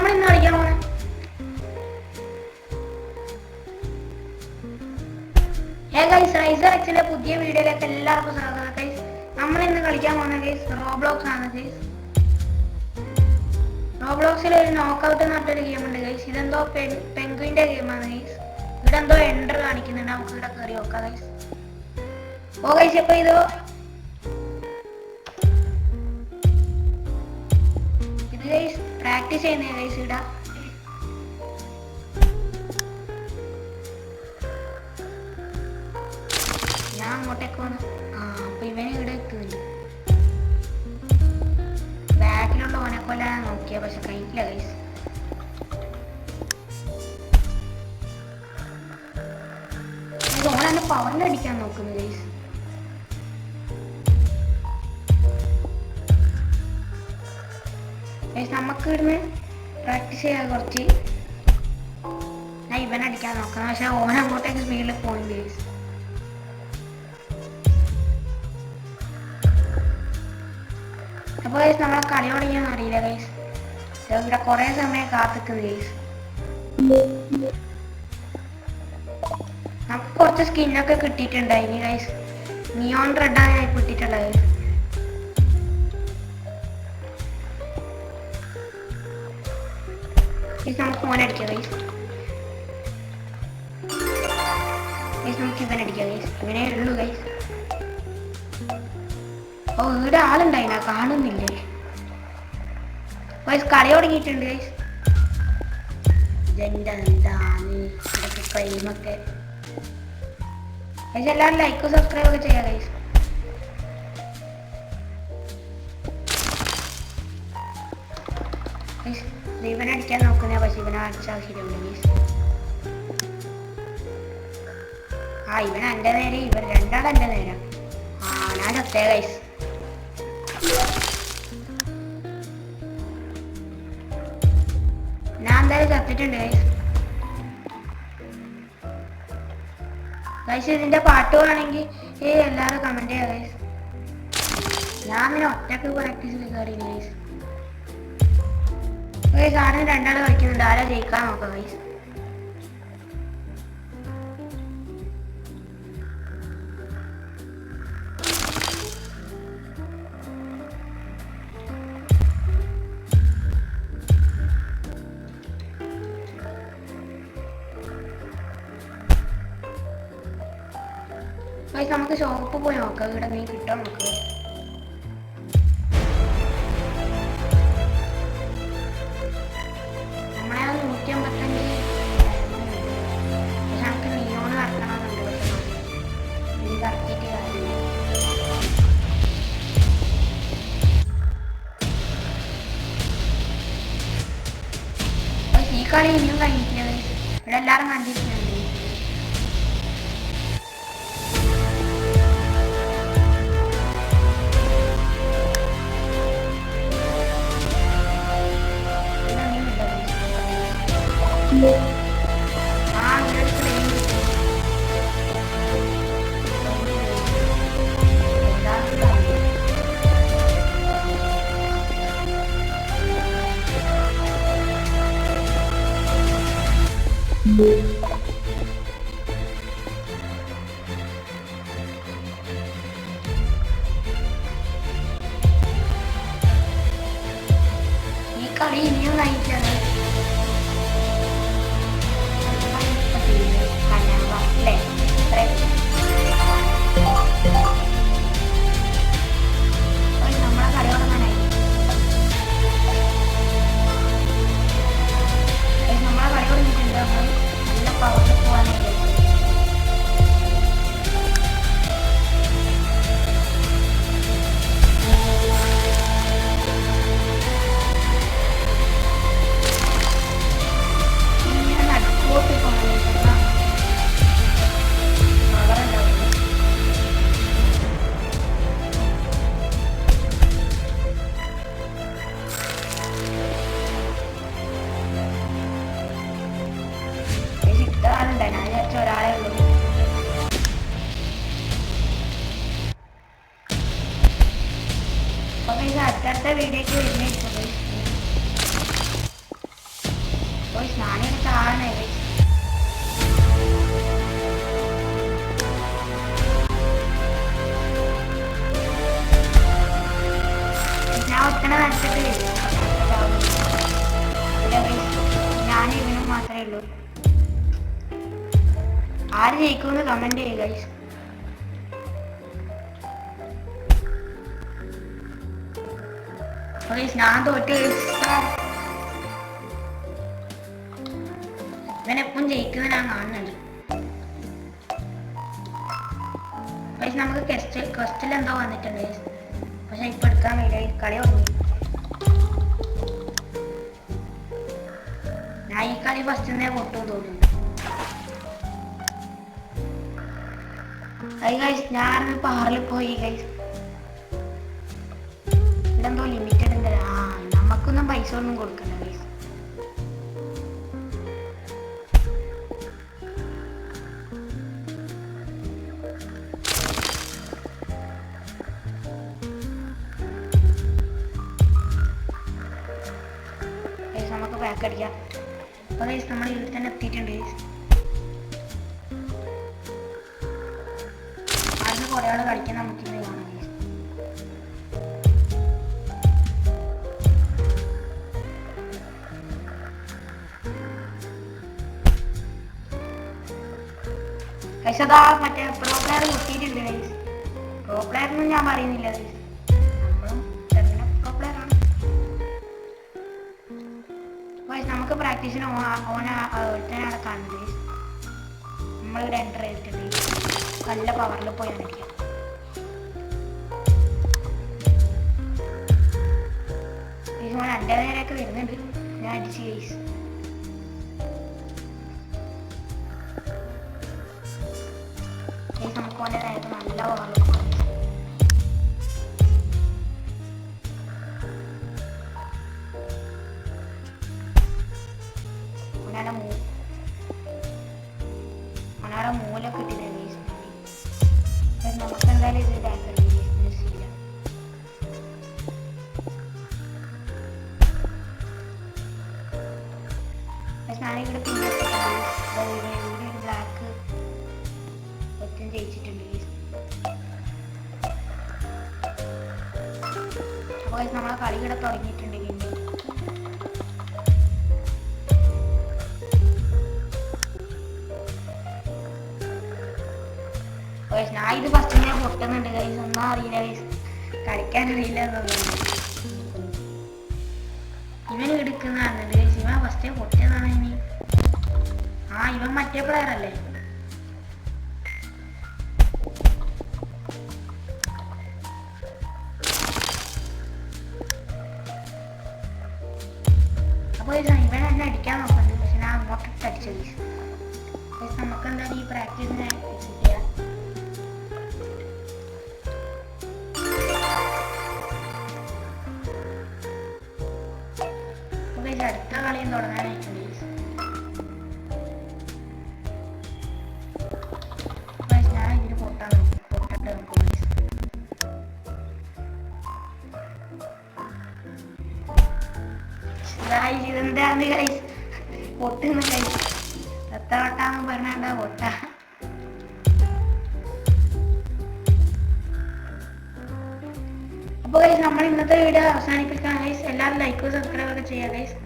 നമ്മൾ ഇന്ന് കളിക്കാൻ പോണേ റൈസർ എക്സിന്റെ പുതിയ വീഡിയോയിലേക്ക് എല്ലാവർക്കും സ്വാഗതം ഗൈസ്. നമ്മൾ ഇന്ന് കളിക്കാൻ പോകുന്ന ഗൈസ് റോബ്ലോക്സ് ആണ് ഗൈസ്. റോബ്ലോക്സിൽ ഒരു നോക്കൗട്ട് എന്ന് പറഞ്ഞൊരു ഗെയിം ഉണ്ട് ഗൈസ്. ഇതെന്തോ പെൻഗ്വിന്റെ ഗെയിമാണ് ഗൈസ്. ഇവിടെ എന്തോ എൻട്രി കാണിക്കുന്നുണ്ട്, നമുക്ക് ഇവിടെ കയറി നോക്കാം ഗൈസ്. ഓ ഗൈസ്, ഇപ്പൊ ഇത് ഗൈസ് പ്രാക്ടീസ് ചെയ്യുന്നേ ഗൈസ്. ഇവിടെ ഞാൻ അങ്ങോട്ടേക്ക് വന്നു. അപ്പൊ ഇവനെ ഇവിടെ എത്തുന്നില്ല. ബാക്കിലുള്ള ഓനെ കൊല്ലാൻ നോക്കിയ പക്ഷെ കഴിക്കില്ല ഗൈസ്. ഓനെ പവറിൽ അടിക്കാൻ നോക്കുന്നു ഗൈസ്. നമുക്ക് ഇവിടുന്ന് പ്രാക്ടീസ് ചെയ്യാൻ കുറച്ച്. ഞാൻ ഇവനെ അടിക്കാൻ നോക്കണം, പക്ഷെ ഓൻ അങ്ങോട്ടേക്ക് സ്പീഡിൽ പോയി ഗൈസ്. അപ്പോൾ ഗൈസ് നമ്മളെ കളി തുടങ്ങിയെന്ന് അറിയില്ല ഗൈസ്. ഇവിടെ കുറേ സമയം കാത്തിക്കുന്നു ഗൈസ്. നമുക്ക് കുറച്ച് സ്കിന്നൊക്കെ കിട്ടിയിട്ടുണ്ടായിനി ഗൈസ്. നിയോൺ റെഡാണ് ഞാൻ കിട്ടിയിട്ടുള്ളത് ഗൈസ്. നമുക്ക് മോനടിക്കാം ഗൈസ്. നമുക്ക് ഇവനടിക്കാം ഗൈസ്. ഇവനെ ഉള്ളൂ ഗൈസ്. ഓ, ഇവിടെ ആളുണ്ടായില്ല, കാണുന്നില്ലേ ഗൈസ്. കളി തുടങ്ങിയിട്ടുണ്ട് ഗൈസ്. ഇതെന്താണ് ഇതൊക്കെ ക്രൈമൊക്കെ ഗൈസ്. എല്ലാവരും ലൈക്കും സബ്സ്ക്രൈബ് ഒക്കെ ചെയ്യാം ഗൈസ്. ഇവനടിക്കാൻ നോക്കുന്ന പക്ഷെ ഇവനെ അടിച്ചാൽ ശരിയുണ്ട് ഗൈസ്. ഇവൻ എൻ്റെ നേരെ, ഇവർ രണ്ടാളും എൻ്റെ നേരെ. ഞാൻ ചത്തേ ഗൈസ്. ഞാൻ എന്തായാലും ചത്തിട്ടുണ്ട് ഗൈസ്. ഗൈസ് ഇതിന്റെ പാട്ട് വേണമെങ്കിൽ എല്ലാവരും കമന്റ് ചെയ്യാം ഗൈസ്. ഞാൻ അങ്ങനെ ഒറ്റക്ക് പ്രാക്ടീസ് ചെയ്തറിയില്ല ഗൈസ്. ഗൈസ് ആരും രണ്ടാൾ കളിക്കുന്നുണ്ട്, ആരാ ജയിക്കാൻ നോക്കാം ഗൈസ്. ഗൈസ് നമുക്ക് ഷോപ്പ് പോയി നോക്കാം, ഇവിടെ നീ കിട്ടോ നോക്കാം. നമ്മളെ 155 പക്ഷെ നമുക്ക് നിയോണ് കറക്കണമെന്നുണ്ട്. പക്ഷെ നീ കറക്കിയിട്ട് കാര്യമില്ല. ഈ കളി ഇനിയും കഴിഞ്ഞിട്ടില്ല ഗൈസ്. ഇവിടെ എല്ലാവരും കണ്ടിട്ടുണ്ട്. ഈ കളി ഇനിയും കഴിക്കാറ് നമ്മളെ കളി തുടങ്ങാനായി. നമ്മളെ കളി തുടങ്ങിയിട്ടുണ്ട്. നമ്മൾ നല്ല പവറിൽ പോകാനായിട്ട് ഒരാളെ ഉള്ളൂ. അടുത്തടുത്ത വീഡിയോക്ക് വരുന്നതായിരിക്കും. ഞാനിവിടെ താഴെ ഗൈസ്. ഞാൻ ഒറ്റനെ നനച്ചിട്ട് ഞാൻ ഇവനും മാത്രമേ ഉള്ളൂ. ആര് ജയിക്കുമെന്ന് കമന്റ് ചെയ്യുക ഗൈസ്. ഞാൻ തോറ്റ് ഇവനെപ്പം ജയിക്കുന്ന ഞാൻ കാണുന്നുണ്ട്. നമുക്ക് ക്വസ്റ്റിൽ എന്തോ വന്നിട്ടുണ്ട് പക്ഷെ ഇപ്പൊ എടുക്കാൻ കഴിയില്ല, കളി തുടങ്ങി. ഞാൻ ഈ കളി ഫസ്റ്റ് പൊട്ടും തോന്നുന്നു. ഞാൻ പാറിൽ പോയി ഗൈസ്. ഇതെന്തോ ലിമിറ്റഡ് ഉണ്ട്. നമുക്കൊന്നും പൈസ ഒന്നും കൊടുക്കണ്ട ഗൈസ്. നമുക്ക് ബാക്ക് അടിക്കാം. അപ്പൊ ഗൈസ് നമ്മൾ ഇതിൽ തന്നെ എത്തിയിട്ടുണ്ട് ഗൈസ്. അതിന് കുറെ ആള് കളിക്കാൻ നമുക്ക് ഇന്ന് കാണാം ഗൈസ്. ഗൈസ് അതാ മറ്റേ പ്രോ പ്ലെയർ കുത്തിയിട്ടുണ്ട് ഗൈസ്. പ്രോ പ്ലെയർ ഒന്നും ഞാൻ പറയുന്നില്ല ഗൈസ്, നമ്മളും പ്രോ പ്ലെയർ ആണ്. നമുക്ക് പ്രാക്ടീസിന് ഓനാണ് കാണുന്നത്. നമ്മളിവിടെ എൻ്റർ ചെയ്തിട്ടുണ്ട്. നല്ല പവറിൽ പോയി അടിക്കാം. എൻ്റെ നേരെയൊക്കെ വരുന്നുണ്ട്. ഞാൻ അടിച്ച് കേസ്. നമുക്ക് ഓൻ്റെ നേരത്തെ നല്ല പവറിൽ പോകാം. അവനവിടെ മൂലൊക്കെ ഇട്ടില്ല. നമുക്ക് എന്തായാലും ഇത് ബാക്കല്ല. ഞാനിവിടെ പിന്നെ ബ്ലാക്ക് ഒത്തും ജയിച്ചിട്ടുണ്ട്. അപ്പോൾ നമ്മളെ കളി ഇവിടെ തുടങ്ങിയിട്ടുണ്ട്. പിന്നെ ഞാൻ ഇത് ഫസ്റ്റ് ഞാൻ പൊട്ടുന്നുണ്ട് ഗൈസ്. ഒന്നും അറിയില്ല ഗൈസ്, കളിക്കാനറിയില്ല എന്നുള്ളത്. ഇവൻ എടുക്കുന്നതാണ് ഗൈസ്. ഇവൻ ഫസ്റ്റേ പൊട്ടിയതാണ്. ഇനി ഇവൻ മറ്റേ പ്ലെയർ അല്ലേ? അപ്പോൾ ഇവൻ എന്നെ അടിക്കാൻ നോക്കുന്നുണ്ട്, പക്ഷെ ഞാൻ അങ്ങോട്ട് അടിച്ചു ഗൈസ്. നമുക്ക് എന്തായാലും ഈ പ്രാക്ടീസിനെ എക്സിറ്റ് ചെയ്യാം. അടുത്ത കളിയും തുടങ്ങാനായിട്ടുണ്ട്. ഞാൻ ഇതിന് പൊട്ടട്ടെ നോക്കും. ഇതെന്താന്ന് ഗൈസ് പൊട്ടുന്ന ഗൈസ്. എത്ര വട്ടാന്ന് പറഞ്ഞാ പൊട്ട. അപ്പോൾ ഗൈസ് നമ്മൾ ഇന്നത്തെ വീഡിയോ അവസാനിപ്പിക്കാം ഗൈസ്. എല്ലാവരും ലൈക്കും സബ്സ്ക്രൈബ് ഒക്കെ ചെയ്യാം ഗൈസ്.